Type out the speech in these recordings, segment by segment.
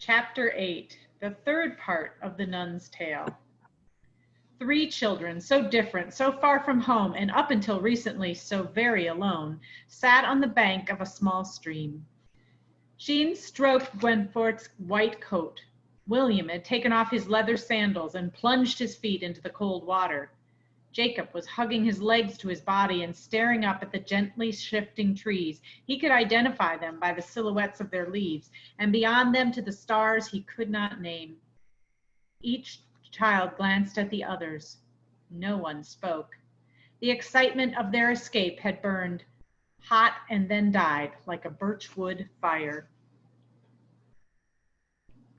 Chapter 8, the third part of the Nun's Tale. 3 children, so different, so far from home, and up until recently so very alone, sat on the bank of a small stream. Jean stroked Gwenfort's white coat. William had taken off his leather sandals and plunged his feet into the cold water. Jacob was hugging his legs to his body and staring up at the gently shifting trees. He could identify them by the silhouettes of their leaves, and beyond them to the stars he could not name. Each child glanced at the others. No one spoke. The excitement of their escape had burned hot and then died like a birchwood fire.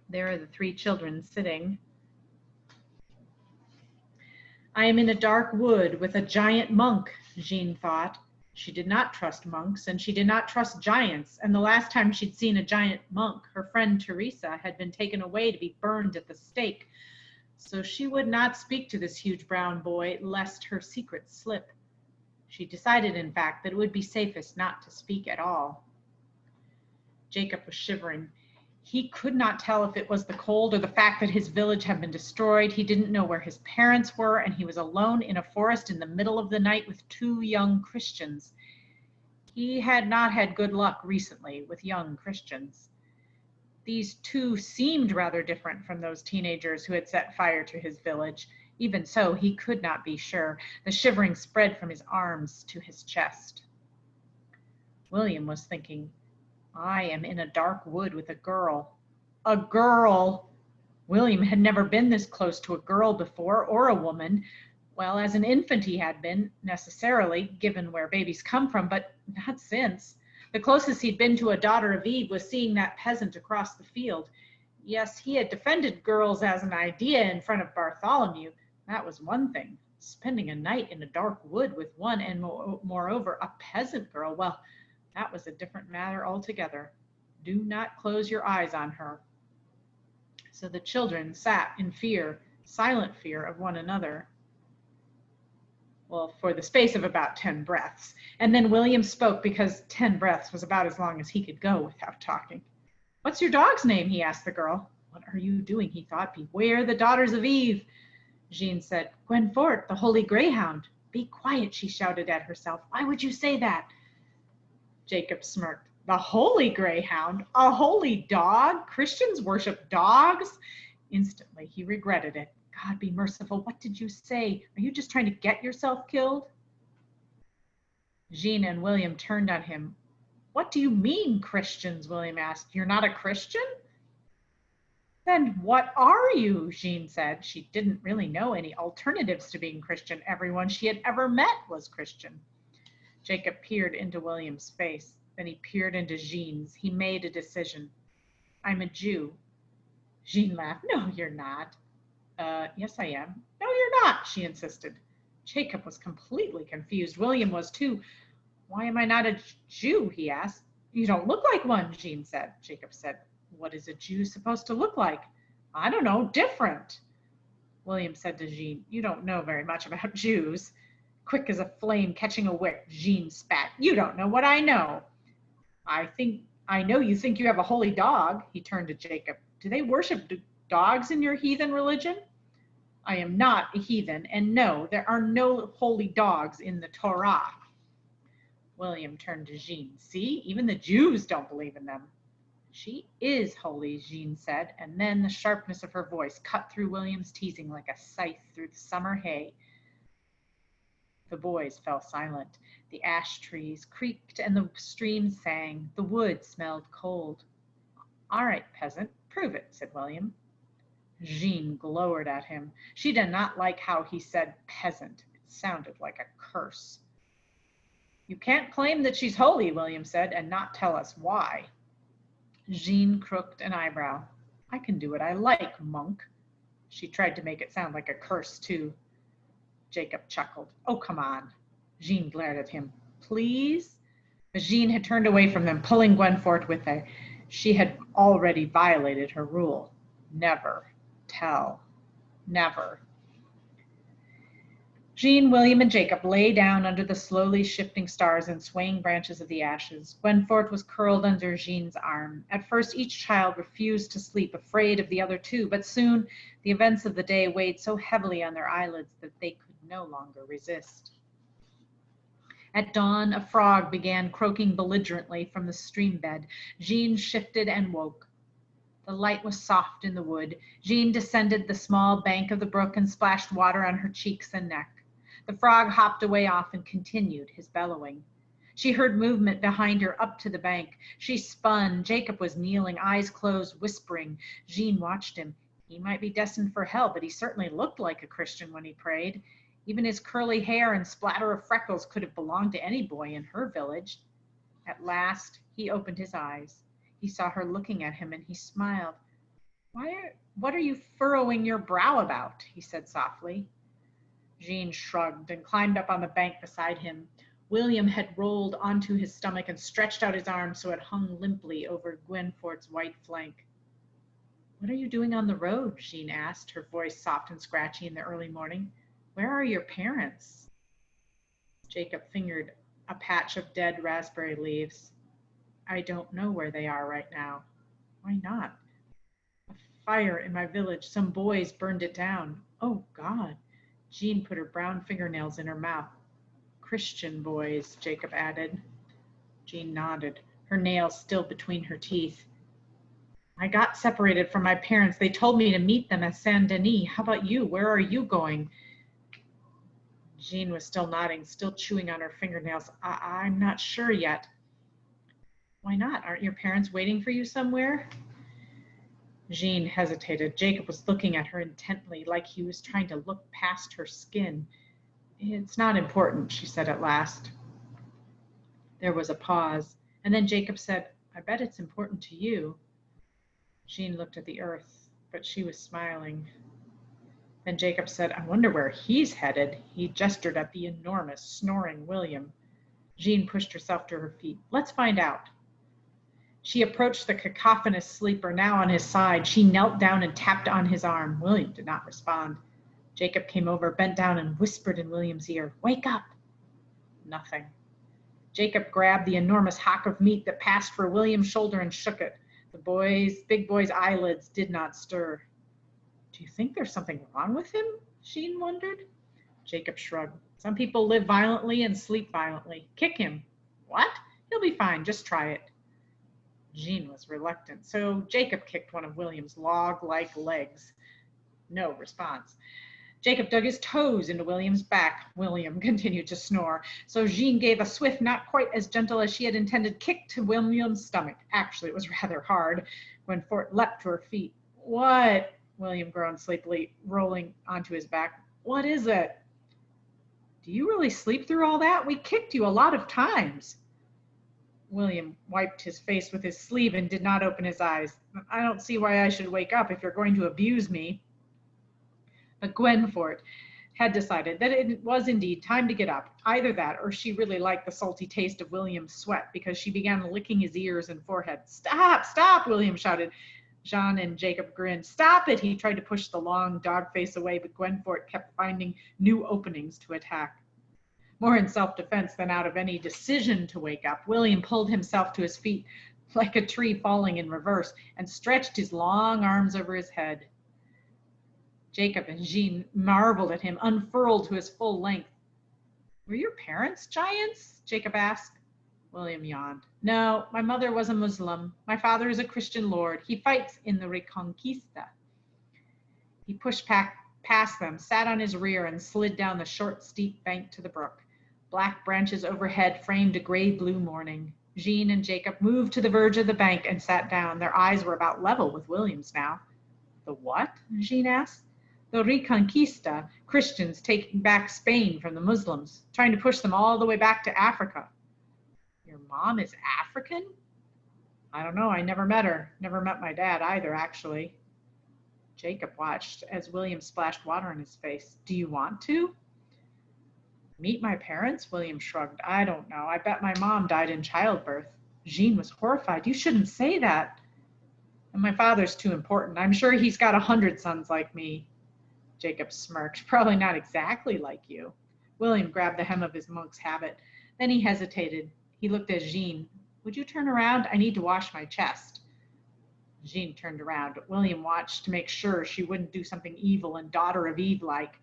There are the 3 children sitting. I am in a dark wood with a giant monk, Jean thought. She did not trust monks, and she did not trust giants, and the last time she'd seen a giant monk, her friend Teresa, had been taken away to be burned at the stake. So she would not speak to this huge brown boy, lest her secret slip. She decided, in fact, that it would be safest not to speak at all. Jacob was shivering. He could not tell if it was the cold or the fact that his village had been destroyed. He didn't know where his parents were, and he was alone in a forest in the middle of the night with 2 young Christians. He had not had good luck recently with young Christians. These 2 seemed rather different from those teenagers who had set fire to his village. Even so, he could not be sure. The shivering spread from his arms to his chest. William was thinking, I am in a dark wood with a girl. A girl! William had never been this close to a girl before, or a woman. Well, as an infant he had been, necessarily, given where babies come from, but not since. The closest he'd been to a daughter of Eve was seeing that peasant across the field. Yes, he had defended girls as an idea in front of Bartholomew. That was one thing. Spending a night in a dark wood with one, and moreover, a peasant girl, well, that was a different matter altogether. Do not close your eyes on her. So the children sat in fear, silent fear of one another. Well, for the space of about 10 breaths. And then William spoke because 10 breaths was about as long as he could go without talking. What's your dog's name? He asked the girl. What are you doing? He thought. Beware the daughters of Eve. Jean said, Gwenfort, the holy greyhound. Be quiet, she shouted at herself. Why would you say that? Jacob smirked. The holy greyhound? A holy dog? Christians worship dogs? Instantly, he regretted it. God be merciful. What did you say? Are you just trying to get yourself killed? Jean and William turned on him. What do you mean, Christians? William asked. You're not a Christian? Then what are you? Jean said. She didn't really know any alternatives to being Christian. Everyone she had ever met was Christian. Jacob peered into William's face. Then he peered into Jean's. He made a decision. I'm a Jew. Jean laughed. No, you're not. Yes, I am. No, you're not, she insisted. Jacob was completely confused. William was too. Why am I not a Jew? He asked. You don't look like one, Jean said. Jacob said, what is a Jew supposed to look like? I don't know, different. William said to Jean, you don't know very much about Jews. Quick as a flame catching a wick, Jean spat. You don't know what I know. I know you think you have a holy dog. He turned to Jacob. Do they worship dogs in your heathen religion? I am not a heathen, and no, there are no holy dogs in the Torah. William turned to Jean. See, even the Jews don't believe in them. She is holy, Jean said, and then the sharpness of her voice cut through William's teasing like a scythe through the summer hay. The boys fell silent. The ash trees creaked and the stream sang. The wood smelled cold. All right, peasant, prove it, said William. Jean glowered at him. She did not like how he said peasant. It sounded like a curse. You can't claim that she's holy, William said, and not tell us why. Jean crooked an eyebrow. I can do what I like, monk. She tried to make it sound like a curse, too. Jacob chuckled. Oh, come on. Jean glared at him. Please? But Jean had turned away from them, pulling Gwenfort with her. She had already violated her rule. Never tell. Never. Jean, William, and Jacob lay down under the slowly shifting stars and swaying branches of the ashes. Gwenfort was curled under Jean's arm. At first, each child refused to sleep, afraid of the other two, but soon the events of the day weighed so heavily on their eyelids that they could no longer resist. At dawn, a frog began croaking belligerently from the stream bed. Jean shifted and woke. The light was soft in the wood. Jean descended the small bank of the brook and splashed water on her cheeks and neck. The frog hopped away off and continued his bellowing. She heard movement behind her up to the bank. She spun. Jacob was kneeling, eyes closed, whispering. Jean watched him. He might be destined for hell, but he certainly looked like a Christian when he prayed. Even his curly hair and splatter of freckles could have belonged to any boy in her village. At last, he opened his eyes. He saw her looking at him and he smiled. What are you furrowing your brow about? He said softly. Jean shrugged and climbed up on the bank beside him. William had rolled onto his stomach and stretched out his arms so it hung limply over Gwenfort's white flank. What are you doing on the road? Jean asked, her voice soft and scratchy in the early morning. Where are your parents? Jacob fingered a patch of dead raspberry leaves. I don't know where they are right now. Why not? A fire in my village. Some boys burned it down. Oh, God. Jean put her brown fingernails in her mouth. Christian boys, Jacob added. Jean nodded, her nails still between her teeth. I got separated from my parents. They told me to meet them at Saint Denis. How about you? Where are you going? Jean was still nodding, still chewing on her fingernails. I'm not sure yet. Why not? Aren't your parents waiting for you somewhere? Jean hesitated. Jacob was looking at her intently, like he was trying to look past her skin. It's not important, she said at last. There was a pause, and then Jacob said, I bet it's important to you. Jean looked at the earth, but she was smiling. Then Jacob said, I wonder where he's headed. He gestured at the enormous, snoring William. Jean pushed herself to her feet. Let's find out. She approached the cacophonous sleeper, now on his side. She knelt down and tapped on his arm. William did not respond. Jacob came over, bent down, and whispered in William's ear, Wake up! Nothing. Jacob grabbed the enormous hock of meat that passed for William's shoulder and shook it. The big boy's eyelids did not stir. Do you think there's something wrong with him? Jean wondered. Jacob shrugged. Some people live violently and sleep violently. Kick him. What? He'll be fine. Just try it. Jean was reluctant, so Jacob kicked one of William's log-like legs. No response. Jacob dug his toes into William's back. William continued to snore, so Jean gave a swift, not quite as gentle as she had intended, kick to William's stomach. Actually, it was rather hard. Gwenfort leapt to her feet. What? William groaned sleepily, rolling onto his back. What is it? Do you really sleep through all that? We kicked you a lot of times. William wiped his face with his sleeve and did not open his eyes. I don't see why I should wake up if you're going to abuse me. But Gwenfort had decided that it was indeed time to get up. Either that, or she really liked the salty taste of William's sweat, because she began licking his ears and forehead. Stop, stop, William shouted. Jean and Jacob grinned. Stop it! He tried to push the long dog face away, but Gwenfort kept finding new openings to attack. More in self-defense than out of any decision to wake up, William pulled himself to his feet like a tree falling in reverse and stretched his long arms over his head. Jacob and Jean marveled at him, unfurled to his full length. Were your parents giants? Jacob asked. William yawned. No, my mother was a Muslim. My father is a Christian lord. He fights in the Reconquista. He pushed past them, sat on his rear, and slid down the short, steep bank to the brook. Black branches overhead framed a gray-blue morning. Jean and Jacob moved to the verge of the bank and sat down. Their eyes were about level with William's now. The what? Jean asked. The Reconquista, Christians taking back Spain from the Muslims, trying to push them all the way back to Africa. Your mom is African? I don't know. I never met her. Never met my dad either, actually. Jacob watched as William splashed water on his face. Do you want to? Meet my parents? William shrugged. I don't know. I bet my mom died in childbirth. Jean was horrified. You shouldn't say that. And my father's too important. I'm sure he's got 100 sons like me. Jacob smirked. Probably not exactly like you. William grabbed the hem of his monk's habit. Then he hesitated. He looked at Jean. Would you turn around? I need to wash my chest. Jean turned around. William watched to make sure she wouldn't do something evil and daughter of Eve-like.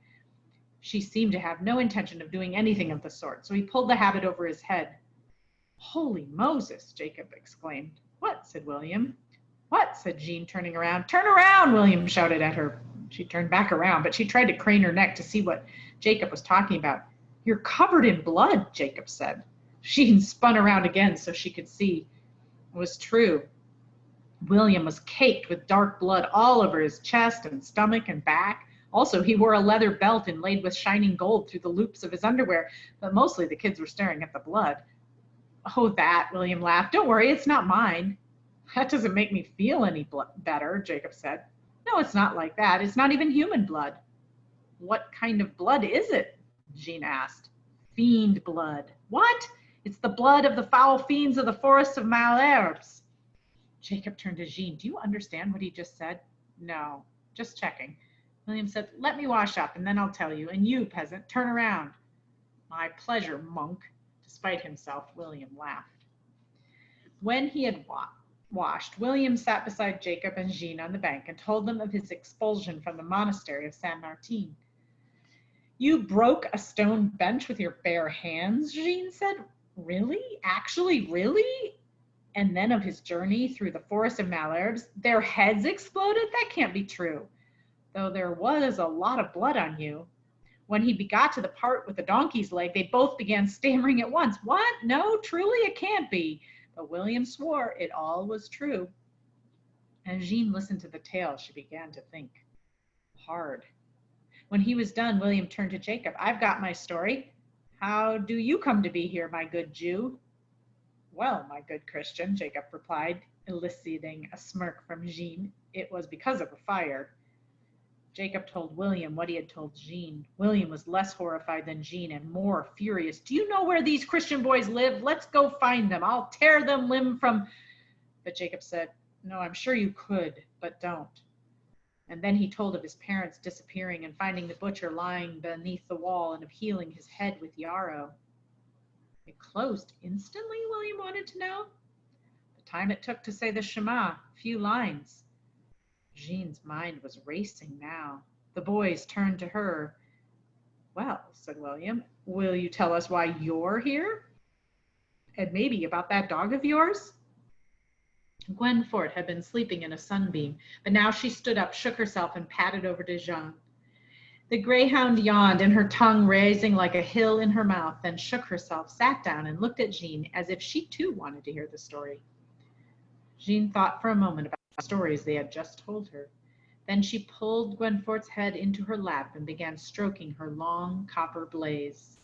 She seemed to have no intention of doing anything of the sort, so he pulled the habit over his head. Holy Moses, Jacob exclaimed. What? Said William. What? Said Jean, turning around. Turn around, William shouted at her. She turned back around, but she tried to crane her neck to see what Jacob was talking about. You're covered in blood, Jacob said. Jean spun around again so she could see. It was true. William was caked with dark blood all over his chest and stomach and back. Also, he wore a leather belt inlaid with shining gold through the loops of his underwear, but mostly the kids were staring at the blood. Oh, that, William laughed. Don't worry, it's not mine. That doesn't make me feel any better, Jacob said. No, it's not like that. It's not even human blood. What kind of blood is it? Jean asked. Fiend blood. What? It's the blood of the foul fiends of the forests of Malherbe. Jacob turned to Jean. Do you understand what he just said? No, just checking. William said, let me wash up and then I'll tell you. And you, peasant, turn around. My pleasure, monk. Despite himself, William laughed. When he had washed, William sat beside Jacob and Jean on the bank and told them of his expulsion from the monastery of Saint Martin. You broke a stone bench with your bare hands, Jean said. Really? Actually, really? And then of his journey through the forest of Malherbe, their heads exploded? That can't be true. Though there was a lot of blood on you. When he got to the part with the donkey's leg, they both began stammering at once. What? No, truly it can't be. But William swore it all was true. As Jean listened to the tale, she began to think hard. When he was done, William turned to Jacob. I've got my story. How do you come to be here, my good Jew? Well, my good Christian, Jacob replied, eliciting a smirk from Jean. It was because of a fire. Jacob told William what he had told Jean. William was less horrified than Jean and more furious. Do you know where these Christian boys live? Let's go find them. I'll tear them limb from... But Jacob said, no, I'm sure you could, but don't. And then he told of his parents disappearing and finding the butcher lying beneath the wall and of healing his head with yarrow. It closed instantly, William wanted to know. The time it took to say the Shema, few lines. Jean's mind was racing now. The boys turned to her. Well, said William, will you tell us why you're here? And maybe about that dog of yours? Gwen Fort had been sleeping in a sunbeam, but now she stood up, shook herself, and patted over to Jean. The greyhound yawned, and her tongue raising like a hill in her mouth, then shook herself, sat down, and looked at Jean as if she too wanted to hear the story. Jean thought for a moment about the stories they had just told her. Then she pulled Gwen Fort's head into her lap and began stroking her long copper blaze.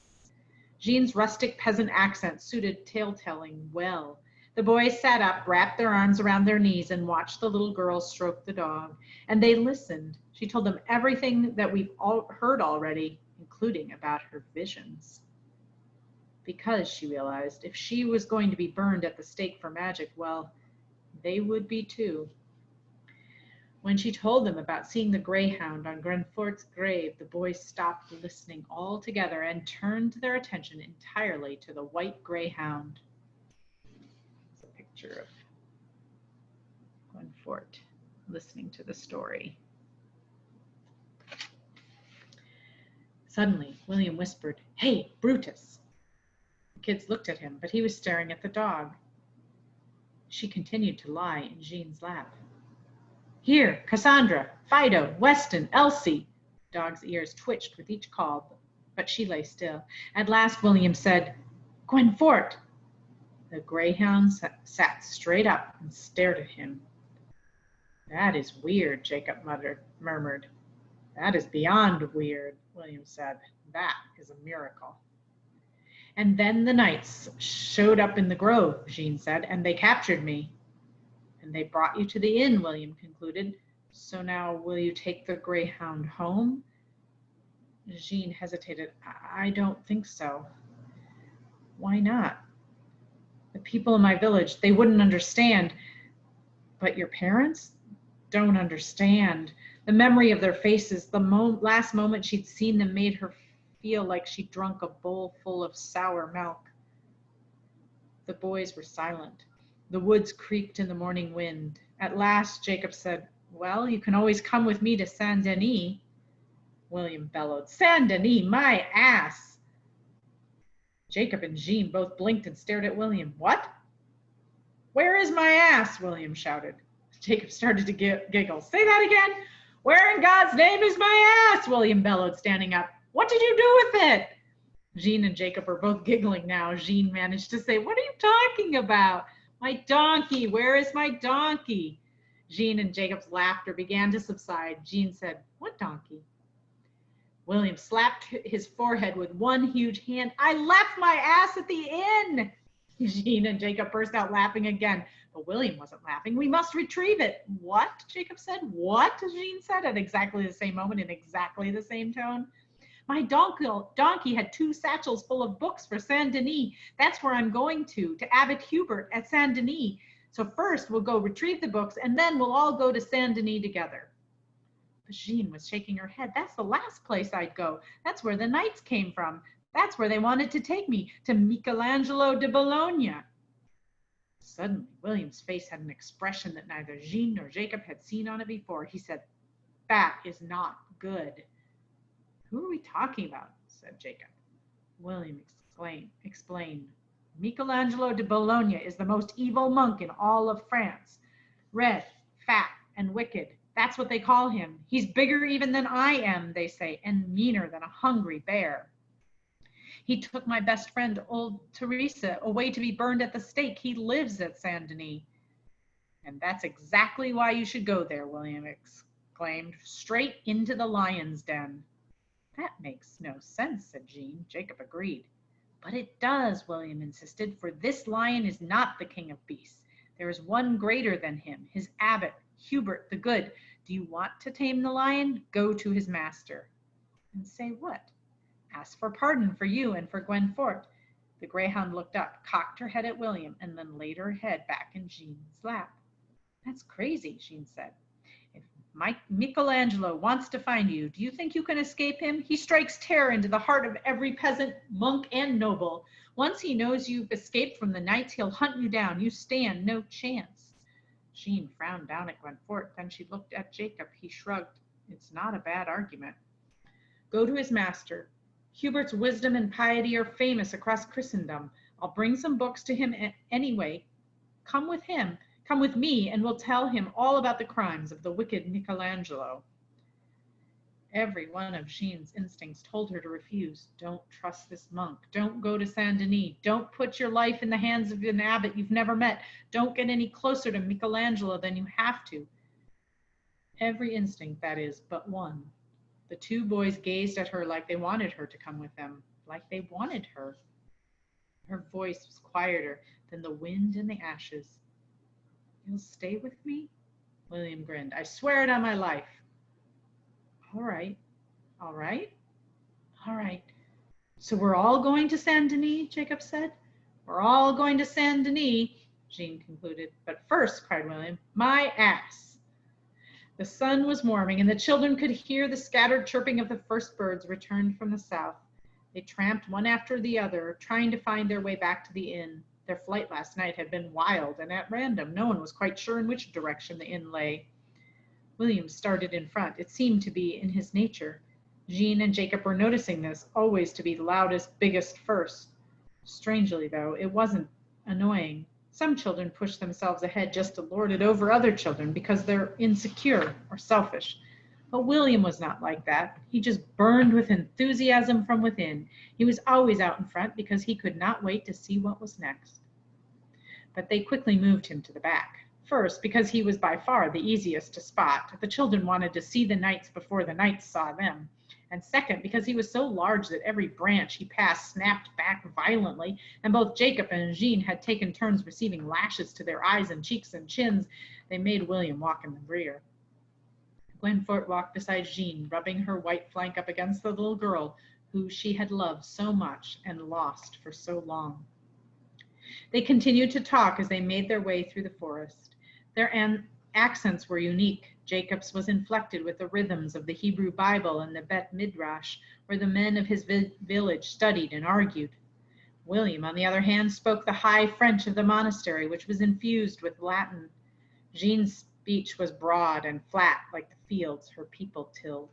Jean's rustic peasant accent suited tale-telling well. The boys sat up, wrapped their arms around their knees, and watched the little girl stroke the dog. And they listened. She told them everything that we've all heard already, including about her visions. Because, she realized, if she was going to be burned at the stake for magic, well, they would be too. When she told them about seeing the greyhound on Gwen Fort's grave, the boys stopped listening altogether and turned their attention entirely to the white greyhound. It's a picture of Gwen Fort listening to the story. Suddenly, William whispered, "Hey, Brutus!" The kids looked at him, but he was staring at the dog. She continued to lie in Jean's lap. "Here, Cassandra, Fido, Weston, Elsie." Dog's ears twitched with each call, but she lay still. At last, William said, "Gwen Fort." The greyhound sat straight up and stared at him. "That is weird," Jacob murmured. "That is beyond weird," William said. "That is a miracle." "And then the knights showed up in the grove," Jean said, "and they captured me." "And they brought you to the inn," William concluded. "So now will you take the greyhound home?" Jean hesitated. "I don't think so." "Why not?" "The people in my village, they wouldn't understand." "But your parents?" "Don't understand." The memory of their faces, the last moment she'd seen them, made her feel like she drunk a bowl full of sour milk. The boys were silent. The woods creaked in the morning wind. At last, Jacob said, "Well, you can always come with me to Saint Denis." William bellowed, "Saint Denis, my ass!" Jacob and Jean both blinked and stared at William. "What?" "Where is my ass?" William shouted. Jacob started to giggle. "Say that again." "Where in God's name is my ass?" William bellowed, standing up. "What did you do with it?" Jean and Jacob were both giggling now. Jean managed to say, "What are you talking about?" "My donkey. Where is my donkey?" Jean and Jacob's laughter began to subside. Jean said, "What donkey?" William slapped his forehead with one huge hand. "I left my ass at the inn." Jean and Jacob burst out laughing again, but William wasn't laughing. "We must retrieve it." "What?" Jacob said. "What?" Jean said at exactly the same moment in exactly the same tone. "My donkey had 2 satchels full of books for Saint Denis. That's where I'm going to Abbot Hubert at Saint Denis. So first we'll go retrieve the books, and then we'll all go to Saint Denis together." But Jean was shaking her head. "That's the last place I'd go. That's where the knights came from. That's where they wanted to take me, to Michelangelo de Bologna." Suddenly, William's face had an expression that neither Jean nor Jacob had seen on it before. He said, "That is not good." "Who are we talking about?" said Jacob. William explained. "Michelangelo de Bologna is the most evil monk in all of France. Red, fat, and wicked. That's what they call him. He's bigger even than I am, they say, and meaner than a hungry bear. He took my best friend, old Teresa, away to be burned at the stake. He lives at Saint Denis." "And that's exactly why you should go there," William exclaimed. "Straight into the lion's den." "That makes no sense," said Jean. Jacob agreed. "But it does," William insisted, "for this lion is not the king of beasts. There is one greater than him, his abbot, Hubert the Good. Do you want to tame the lion? Go to his master." "And say what?" "Ask for pardon for you and for Gwenfort." The greyhound looked up, cocked her head at William, and then laid her head back in Jean's lap. "That's crazy," Jean said. "If Michelangelo wants to find you, do you think you can escape him? He strikes terror into the heart of every peasant, monk, and noble. Once he knows you've escaped from the knights, he'll hunt you down. You stand no chance." Jean frowned down at Gwenfort. Then she looked at Jacob. He shrugged. "It's not a bad argument. Go to his master. Hubert's wisdom and piety are famous across Christendom. I'll bring some books to him anyway. Come with him. Come with me, and we'll tell him all about the crimes of the wicked Michelangelo." Every one of Jean's instincts told her to refuse. Don't trust this monk. Don't go to Saint Denis. Don't put your life in the hands of an abbot you've never met. Don't get any closer to Michelangelo than you have to. Every instinct, that is, but one. The 2 boys gazed at her like they wanted her to come with them, like they wanted her. Her voice was quieter than the wind and the ashes. "You'll stay with me?" William grinned. "I swear it on my life." All right. All right. All right. "So we're all going to Saint Denis," Jacob said. "We're all going to Saint Denis," Jean concluded. "But first," cried William, "my ass." The sun was warming, and the children could hear the scattered chirping of the first birds returned from the south. They tramped one after the other, trying to find their way back to the inn. Their flight last night had been wild and at random. No one was quite sure in which direction the inn lay. William started in front. It seemed to be in his nature. Jean and Jacob were noticing this, always to be loudest, biggest first. Strangely, though, it wasn't annoying. Some children push themselves ahead just to lord it over other children because they're insecure or selfish. But William was not like that. He just burned with enthusiasm from within. He was always out in front because he could not wait to see what was next. But they quickly moved him to the back. First, because he was by far the easiest to spot. The children wanted to see the knights before the knights saw them. And second, because he was so large that every branch he passed snapped back violently, and both Jacob and Jean had taken turns receiving lashes to their eyes and cheeks and chins. They made William walk in the rear. Gwenfort walked beside Jean, rubbing her white flank up against the little girl who she had loved so much and lost for so long. They continued to talk as they made their way through the forest. Their accents were unique. Jacob's was inflected with the rhythms of the Hebrew Bible and the Bet Midrash, where the men of his village studied and argued. William, on the other hand, spoke the high French of the monastery, which was infused with Latin. Jean's speech was broad and flat, like the fields her people tilled.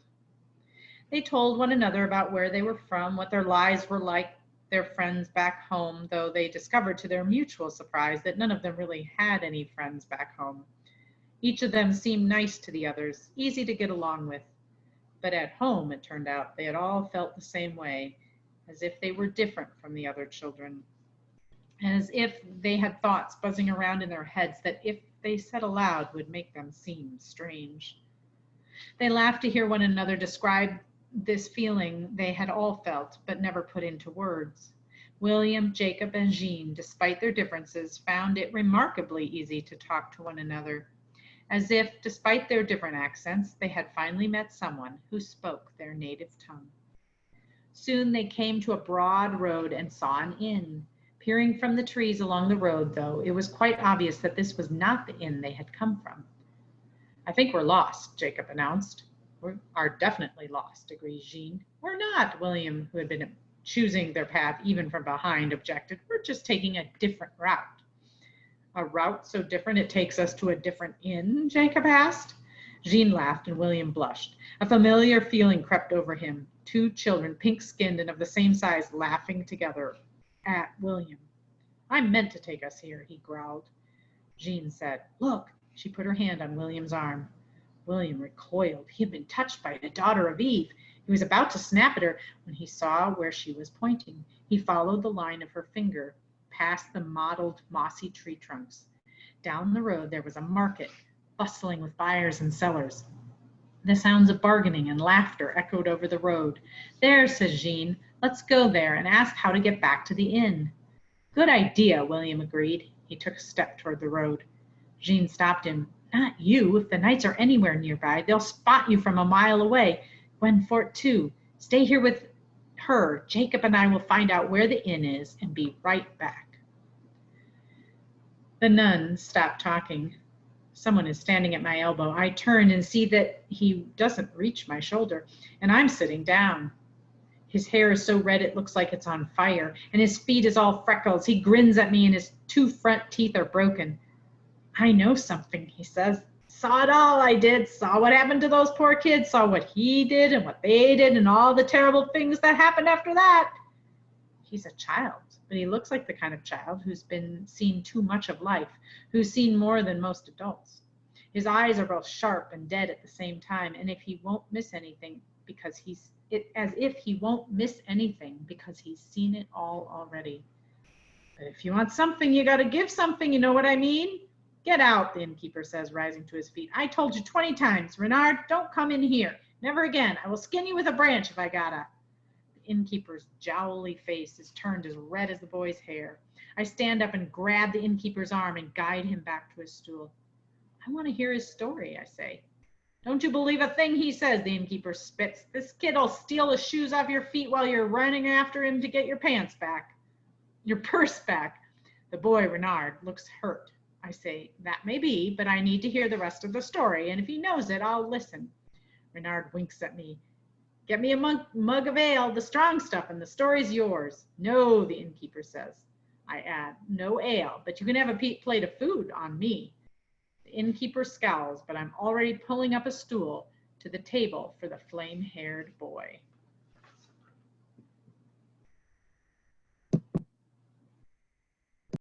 They told one another about where they were from, what their lives were like, their friends back home, though they discovered to their mutual surprise that none of them really had any friends back home. Each of them seemed nice to the others, easy to get along with. But at home, it turned out, they had all felt the same way, as if they were different from the other children, and as if they had thoughts buzzing around in their heads that, if they said aloud, would make them seem strange. They laughed to hear one another describe this feeling they had all felt, but never put into words. William, Jacob, and Jean, despite their differences, found it remarkably easy to talk to one another, as if, despite their different accents, they had finally met someone who spoke their native tongue. Soon they came to a broad road and saw an inn. Peering from the trees along the road, though, it was quite obvious that this was not the inn they had come from. "I think we're lost," Jacob announced. "We are definitely lost," agreed Jean. "We're not," William, who had been choosing their path even from behind, objected. "We're just taking a different route." "A route so different it takes us to a different inn?" Jacob asked. Jean laughed and William blushed. A familiar feeling crept over him. Two children, pink-skinned and of the same size, laughing together at William. "I meant to take us here," he growled. Jean said, "Look." She put her hand on William's arm. William recoiled. He had been touched by the daughter of Eve. He was about to snap at her when he saw where she was pointing. He followed the line of her finger, past the mottled, mossy tree trunks. Down the road there was a market, bustling with buyers and sellers. The sounds of bargaining and laughter echoed over the road. "There," said Jean, "let's go there and ask how to get back to the inn." "Good idea," William agreed. He took a step toward the road. Jean stopped him. "Not you. If the knights are anywhere nearby, they'll spot you from a mile away. Gwen Fort, too. Stay here with her. Jacob and I will find out where the inn is and be right back." The nun stopped talking. Someone is standing at my elbow. I turn and see that he doesn't reach my shoulder, and I'm sitting down. His hair is so red it looks like it's on fire, and his feet is all freckles. He grins at me, and his two front teeth are broken. "I know something," he says. "Saw it all, I did. Saw what happened to those poor kids. Saw what he did and what they did and all the terrible things that happened after that." He's a child, but he looks like the kind of child who's been seen too much of life, who's seen more than most adults. His eyes are both sharp and dead at the same time, and if he won't miss anything because he's seen it all already. "But if you want something, you got to give something, you know what I mean?" "Get out," the innkeeper says, rising to his feet. "I told you 20 times, Renard, don't come in here. Never again. I will skin you with a branch if I gotta." The innkeeper's jowly face is turned as red as the boy's hair. I stand up and grab the innkeeper's arm and guide him back to his stool. "I want to hear his story," I say. "Don't you believe a thing he says," the innkeeper spits. "This kid'll steal the shoes off your feet while you're running after him to get your pants back. Your purse back." The boy, Renard, looks hurt. I say, "That may be, but I need to hear the rest of the story, and if he knows it, I'll listen." Renard winks at me. "Get me a mug of ale, the strong stuff, and the story's yours." "No," the innkeeper says. I add, "No ale, but you can have a plate of food on me." The innkeeper scowls, but I'm already pulling up a stool to the table for the flame-haired boy.